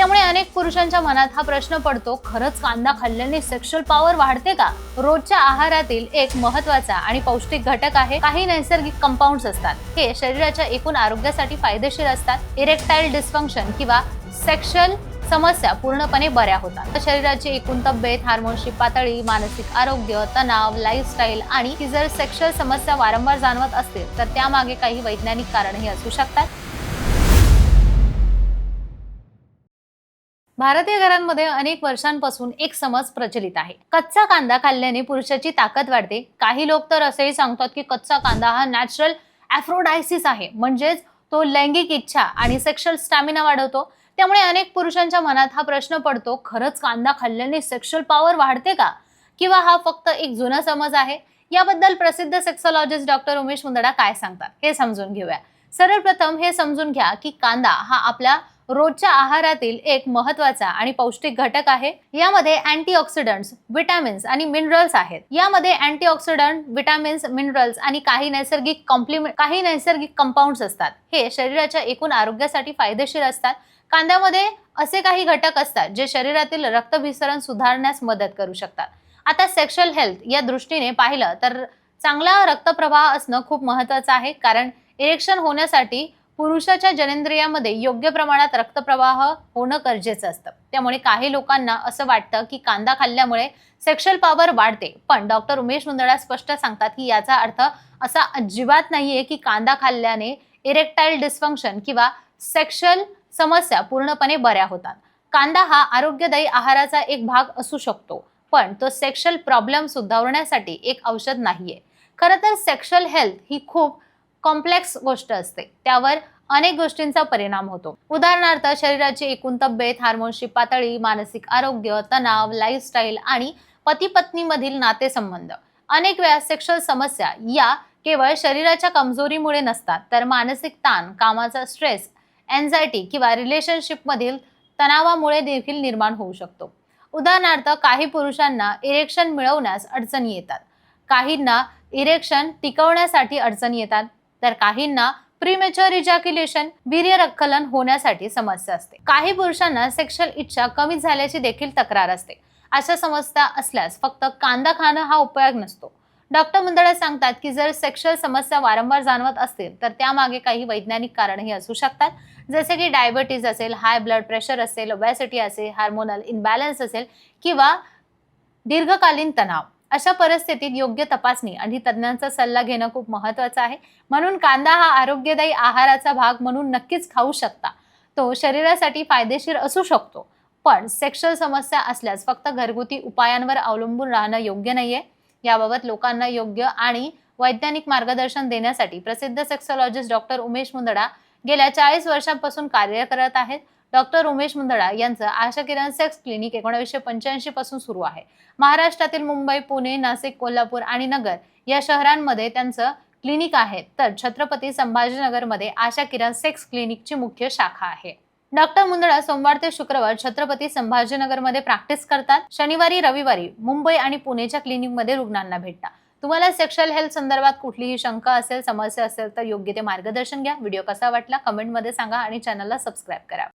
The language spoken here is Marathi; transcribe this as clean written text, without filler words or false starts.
त्यामुळे अनेक पुरुषांच्या मनात हा प्रश्न पडतो, खरंच कांदा खाल्ल्याने सेक्शुअल पॉवर वाढते का? रोजच्या आहारातील एक महत्त्वाचा आणि पौष्टिक घटक आहे. काही नैसर्गिक कंपाऊंड्स असतात, हे शरीराच्या एकूण आरोग्यासाठी फायदेशीर असतात. इरेक्टाईल डिस्फंक्शन किंवा सेक्शुअल समस्या पूर्णपणे बऱ्या होतात. शरीराची एकूण तब्येत, हार्मोन्सची पातळी, मानसिक आरोग्य, तणाव, लाईफस्टाईल आणि जर सेक्शुअल समस्या वारंवार जाणवत असतील तर त्यामागे काही वैज्ञानिक कारणही असू शकतात. भारतीय घरांमध्ये अनेक वर्षांपासून एक समज प्रचलित आहे, कच्चा कांदा खाल्ल्याने पुरुषाची ताकद वाढते. काही लोक तर असेही सांगतात की कच्चा कांदा हा नॅचरल ॲफ्रोडायसिस आहे, म्हणजेच तो लैंगिक इच्छा आणि सेक्शुअल स्टॅमिना वाढवतो. त्यामुळे अनेक पुरुषांच्या मनात हा प्रश्न पडतो, खरंच कांदा खाल्ल्याने सेक्शुअल पॉवर वाढते का? किंवा हा फक्त एक जुना समज आहे? याबद्दल प्रसिद्ध सेक्सॉलॉजिस्ट डॉक्टर उमेश मुंदडा काय सांगतात हे समजून घेऊया. सर्वप्रथम हे समजून घ्या की कांदा हा आपल्या रोजच्या आहारातील एक महत्त्वाचा आणि पौष्टिक घटक आहे. यामध्ये अँटीऑक्सिडंट्स, विटॅमिन्स आणि मिनरल्स आहेत. यामध्ये अँटीऑक्सिडंट, विटॅमिन्स, मिनरल्स आणि काही नैसर्गिक कंपाऊंड्स असतात, हे शरीराच्या एकूण आरोग्यासाठी फायदेशीर असतात. कांद्यामध्ये असे काही घटक असतात जे शरीरातील रक्तभिसरण सुधारण्यास मदत करू शकतात. आता सेक्शुअल हेल्थ या दृष्टीने पाहिलं तर चांगला रक्तप्रवाह असणं खूप महत्त्वाचं आहे, कारण इरेक्शन होण्यासाठी पुरुषाच्या जननेंद्रियामध्ये योग्य प्रमाणात रक्तप्रवाह होणं गरजेचं असतं. त्यामुळे काही लोकांना असं वाटतं की कांदा खाल्ल्यामुळे सेक्शुअल पॉवर वाढते, पण डॉक्टर उमेश मुंदडा स्पष्ट सांगतात की याचा अर्थ असा अजिबात नाहीये की कांदा खाल्ल्याने इरेक्टाईल डिस्फंक्शन किंवा सेक्शुअल समस्या पूर्णपणे बऱ्या होतात. कांदा हा आरोग्यदायी आहाराचा एक भाग असू शकतो, पण तो सेक्शुअल प्रॉब्लेम सुधारण्यासाठी एक औषध नाहीये. खरं तर सेक्शुअल हेल्थ ही खूप कॉम्प्लेक्स गोष्ट असते, त्यावर अनेक गोष्टींचा परिणाम होतो. उदाहरणार्थ शरीराची एकूण तब्येत, हार्मोन्सची पातळी, मानसिक आरोग्य, तणाव, लाईफस्टाईल आणि पती पत्नीमधील नातेसंबंध. अनेक वेळा सेक्शुअल समस्या या केवळ शरीराच्या कमजोरीमुळे नसतात, तर मानसिक ताण, कामाचा स्ट्रेस, एन्झायटी किंवा रिलेशनशिपमधील तणावामुळे देखील निर्माण होऊ शकतो. उदाहरणार्थ काही पुरुषांना इरेक्शन मिळवण्यास अडचणी येतात, काहींना इरेक्शन टिकवण्यासाठी अडचणी येतात, तर काहींना प्रीमॅच्युअर इजॅक्युलेशन, वीर्यरक्कलन होण्यासाठी समस्या असते. काही पुरुषांना सेक्शुअल इच्छा कमी झाल्याची देखील तक्रार असते. अशा समस्या असल्यास फक्त कांदा खाणं हा उपाय नसतो. डॉक्टर मुंदडा सांगतात की जर सेक्शुअल समस्या वारंवार जाणवत असतील तर त्यामागे काही वैज्ञानिक कारणही असू शकतात, जसे की डायबिटीज असेल, हाय ब्लड प्रेशर असेल, ओबेसिटी असेल, हार्मोनल इम्बॅलन्स असेल किंवा दीर्घकालीन तणाव. अशा परिस्थितीत योग्य तपासणी आणि तज्ञांचा सल्ला घेणं खूप महत्त्वाचं आहे. म्हणून कांदा हा आरोग्यदायी आहाराचा भाग म्हणून नक्कीच खाऊ शकता. तो शरीरासाठी फायदेशीर असू शकतो, पण सेक्शुअल समस्या असल्यास फक्त घरगुती उपायांवर अवलंबून राहणं योग्य नाहीये. याबाबत लोकांना योग्य आणि वैज्ञानिक मार्गदर्शन देण्यासाठी प्रसिद्ध सेक्सॉलॉजिस्ट डॉक्टर उमेश मुंदडा गेल्या 40 वर्षांपासून कार्य करत आहेत. डॉक्टर उमेश मुंदडा यांचं आशा किरण सेक्स क्लिनिक 1985 पासून सुरू आहे. महाराष्ट्रातील मुंबई, पुणे, नाशिक, कोल्हापूर आणि नगर या शहरांमध्ये त्यांचं क्लिनिक आहे, तर छत्रपती संभाजीनगरमध्ये आशा किरण सेक्स क्लिनिकची मुख्य शाखा आहे. डॉक्टर मुंदडा सोमवार ते शुक्रवार छत्रपती संभाजीनगरमध्ये प्रॅक्टिस करतात. शनिवारी, रविवारी मुंबई आणि पुणेच्या क्लिनिकमध्ये रुग्णांना भेटतात. तुम्हाला सेक्शुअल हेल्थ संदर्भात कुठलीही शंका असेल, समस्या असेल तर योग्य ते मार्गदर्शन घ्या. व्हिडिओ कसा वाटला कमेंटमध्ये सांगा आणि चॅनलला सबस्क्राईब करा.